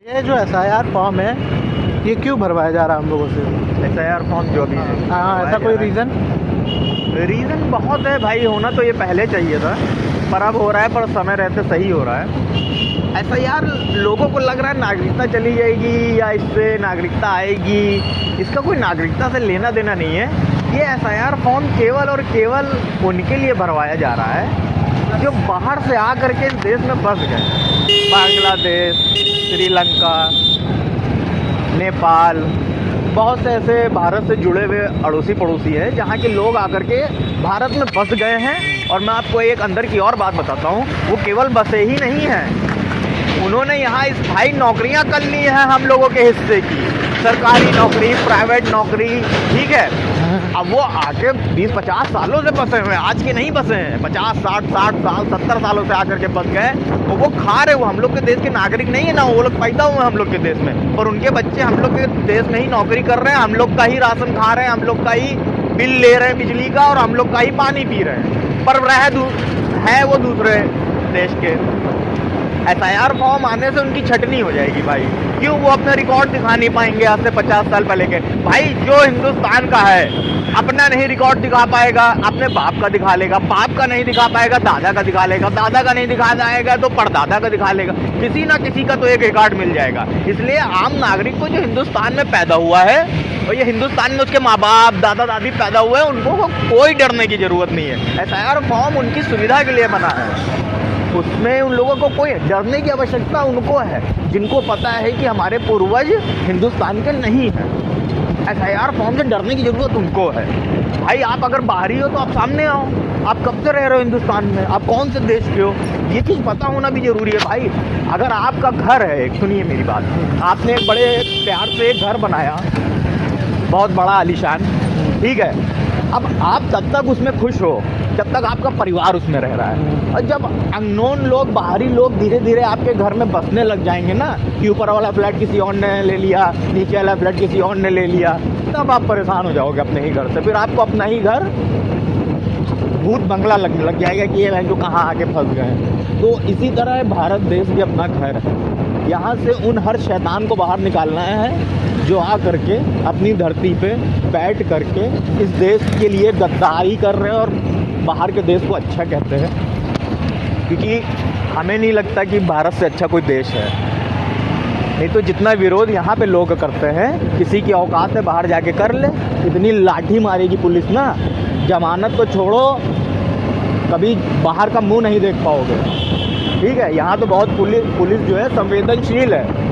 ये जो SIR form है ये क्यों भरवाया जा रहा है हम लोगों से? एसआईआर फॉर्म जो अभी है, हाँ, ऐसा कोई रीज़न? रीज़न बहुत है भाई। होना तो ये पहले चाहिए था, पर अब हो रहा है, पर समय रहते सही हो रहा है। एसआईआर लोगों को लग रहा है नागरिकता चली जाएगी या इससे नागरिकता आएगी। इसका कोई नागरिकता से लेना देना नहीं है। ये एसआईआर फॉर्म केवल और केवल उनके लिए भरवाया जा रहा है जो बाहर से आ करके इस देश में बस गए। बांग्लादेश, श्रीलंका, नेपाल, बहुत से ऐसे भारत से जुड़े हुए अड़ोसी पड़ोसी हैं जहाँ के लोग आकर के भारत में बस गए हैं। और मैं आपको एक अंदर की और बात बताता हूँ, वो केवल बसे ही नहीं हैं, उन्होंने यहाँ स्थायी नौकरियाँ कर ली हैं हम लोगों के हिस्से की, सरकारी नौकरी, प्राइवेट नौकरी, ठीक है। अब वो आके 20-50 सालों से बसे हुए हैं, आज के नहीं बसे हैं, 50-60 साल 70 सालों से आकर के बस गए। तो वो खा रहे, वो हम लोग के देश के नागरिक नहीं है ना, वो लोग पैदा हुए हम लोग के देश में, और उनके बच्चे हम लोग के देश में ही नौकरी कर रहे हैं, हम लोग का ही राशन खा रहे हैं, हम लोग का ही बिल ले रहे हैं बिजली का, और हम लोग का ही पानी पी रहे हैं, पर है वो दूसरे देश के। एसआईआर फॉर्म आने से उनकी छटनी हो जाएगी भाई। क्यों? वो अपने रिकॉर्ड दिखा नहीं पाएंगे आज से 50 साल पहले के। भाई जो हिंदुस्तान का है अपना नहीं रिकॉर्ड दिखा पाएगा, अपने बाप का दिखा लेगा, बाप का नहीं दिखा पाएगा दादा का दिखा लेगा, दादा का नहीं दिखा जाएगा तो परदादा का दिखा लेगा, किसी ना किसी का तो एक रिकॉर्ड मिल जाएगा। इसलिए आम नागरिक को जो हिंदुस्तान में पैदा हुआ है और ये हिंदुस्तान में उसके माँ बाप दादा दादी पैदा हुए हैं, उनको कोई डरने की जरूरत नहीं है। एसआईआर फॉर्म उनकी सुविधा के लिए बना है, उसमें उन लोगों को कोई डरने की आवश्यकता उनको है जिनको पता है कि हमारे पूर्वज हिंदुस्तान के नहीं हैं। एसआईआर फॉर्म से डरने की जरूरत उनको है। भाई आप अगर बाहरी हो तो आप सामने आओ, आप कब से रह रहे हो हिंदुस्तान में, आप कौन से देश के हो, ये चीज़ पता होना भी जरूरी है भाई। अगर आपका घर है, सुनिए मेरी बात, आपने एक बड़े प्यार से एक घर बनाया, बहुत बड़ा आलीशान, ठीक है, अब आप तब तक उसमें खुश हो जब तक आपका परिवार उसमें रह रहा है। और जब अननोन लोग, बाहरी लोग धीरे धीरे आपके घर में बसने लग जाएंगे ना, कि ऊपर वाला फ्लैट किसी और ने ले लिया, नीचे वाला फ्लैट किसी और ने ले लिया, तब आप परेशान हो जाओगे अपने ही घर से। फिर आपको अपना ही घर भूत बंगला लग जाएगा कि ये जो कहाँ आके फंस गए। तो इसी तरह भारत देश भी अपना घर है, यहाँ से उन हर शैतान को बाहर निकालना है जो आ करके अपनी धरती पे बैठ करके इस देश के लिए गद्दारी कर रहे हैं और बाहर के देश को अच्छा कहते हैं। क्योंकि हमें नहीं लगता कि भारत से अच्छा कोई देश है। नहीं तो जितना विरोध यहाँ पे लोग करते हैं, किसी की औकात से बाहर जाके कर ले, इतनी लाठी मारेगी पुलिस ना, जमानत तो छोड़ो, कभी बाहर का मुंह नहीं देख पाओगे। ठीक है, यहाँ तो बहुत पुलिस जो है संवेदनशील है।